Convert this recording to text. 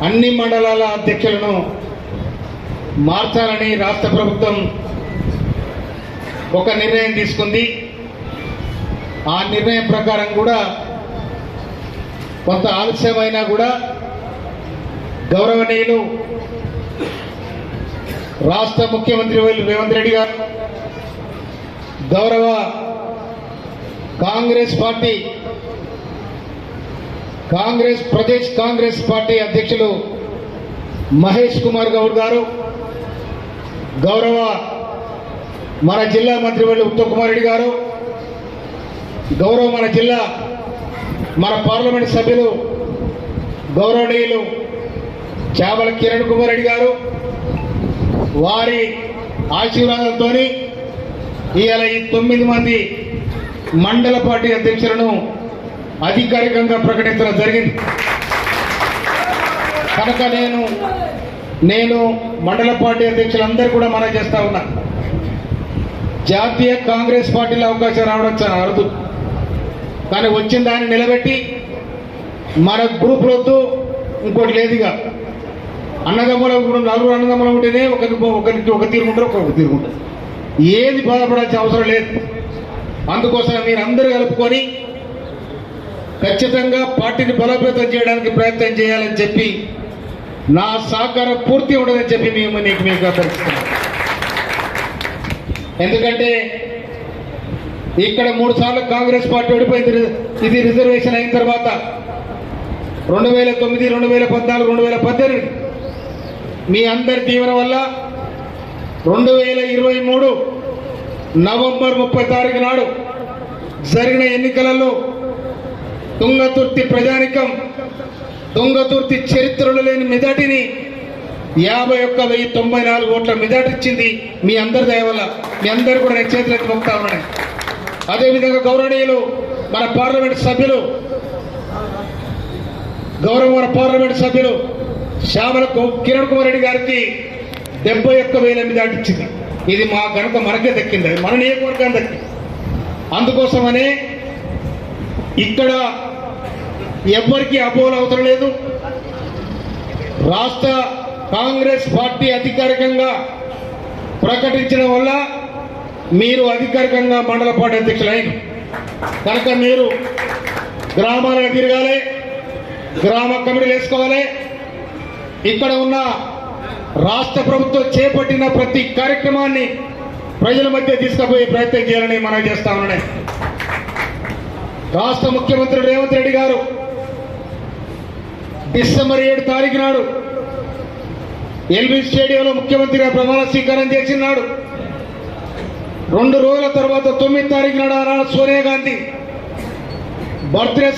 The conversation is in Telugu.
అన్ని మండలాల అధ్యక్షులను మార్చాలని రాష్ట్ర ప్రభుత్వం ఒక నిర్ణయం తీసుకుంది. ఆ నిర్ణయం ప్రకారం కూడా కొంత ఆలస్యమైనా కూడా గౌరవనీయులు రాష్ట్ర ముఖ్యమంత్రి రేవంత్ రెడ్డి గారు, గౌరవ ప్రదేశ్ కాంగ్రెస్ పార్టీ అధ్యక్షులు మహేష్ కుమార్ గౌడ్ గారు, గౌరవ మన జిల్లా మంత్రివర్యులు ఉత్తమ్ కుమార్ రెడ్డి గారు, గౌరవ మన పార్లమెంట్ సభ్యులు గౌరవనీయులు చావల కిరణ్ కుమార్ రెడ్డి గారు, వారి ఆశీర్వాదంతో ఇవాళ ఈ 9 మంది మండల పార్టీ అధ్యక్షులను అధికారికంగా ప్రకటించడం జరిగింది. కనుక నేను మండల పార్టీ అధ్యక్షులందరూ కూడా మనం చేస్తా ఉన్నా, జాతీయ కాంగ్రెస్ పార్టీలో అవకాశం రావడం చాలా అరుదు. కానీ వచ్చిన దాన్ని నిలబెట్టి మన గ్రూపులు వద్దు, ఇంకోటి లేదుగా. అన్నదమ్ముల నలుగురు అన్నదమ్ములు ఉంటేనే ఒకరికి ఒక తీరుకుంటారు, ఒక్కొక్క తీరుకుంటారు. ఏది బాధపడాల్సిన అవసరం లేదు. అందుకోసం మీరు అందరూ కలుపుకొని ఖచ్చితంగా పార్టీని బలోపేతం చేయడానికి ప్రయత్నం చేయాలని చెప్పి నా సహకారం పూర్తి ఉండదని చెప్పి మీకు అభ్యర్థిస్తున్నాను. ఎందుకంటే ఇక్కడ 3 సార్లు కాంగ్రెస్ పార్టీ ఓడిపోయింది. ఇది రిజర్వేషన్ అయిన తర్వాత 2009, 2014, 2018 మీ అందరి దీవెన వల్ల 2023 నవంబర్ 30 తారీఖు నాడు జరిగిన ఎన్నికలలో తుంగతుర్తి ప్రజానికం, తుంగతుర్తి చరిత్రలో లేని మెజార్టీని 51,094 ఓట్ల మెజార్టీ ఇచ్చింది మీ అందరి దయ వల్ల. మీ అందరూ కూడా నేను చేతులెత్తి మొక్కుతా ఉన్నాను. అదేవిధంగా గౌరవనీయులు మన పార్లమెంట్ సభ్యులు శ్యామల కిరణ్ కుమార్ రెడ్డి గారికి 71,000 మెజార్టీ ఇచ్చింది. ఇది మా ఘనత మనకే దక్కింది, అది మన నియోజకవర్గానికి దక్కింది. అందుకోసమనే ఇక్కడ ఎవ్వరికీ అపోహలు అవసరం లేదు. రాష్ట్ర కాంగ్రెస్ పార్టీ అధికారికంగా ప్రకటించడం వల్ల మీరు అధికారికంగా మండల పార్టీ అధ్యక్షులైన కనుక మీరు గ్రామాలను తిరగాలి, గ్రామ కమిటీలు వేసుకోవాలి. ఇక్కడ ఉన్న రాష్ట్ర ప్రభుత్వం చేపట్టిన ప్రతి కార్యక్రమాన్ని ప్రజల మధ్య తీసుకుపోయే ప్రయత్నం చేయాలని మనం చేస్తా ఉన్నాం. రాష్ట్ర ముఖ్యమంత్రి రేవంత్ రెడ్డి గారు డిసెంబర్ 7 తారీఖు నాడు ఎల్బీ స్టేడియంలో ముఖ్యమంత్రిగా ప్రమాణ స్వీకారం చేసినాడు. 2 రోజుల తర్వాత 9 తారీఖు నాడు సోనియా గాంధీ బర్త్డే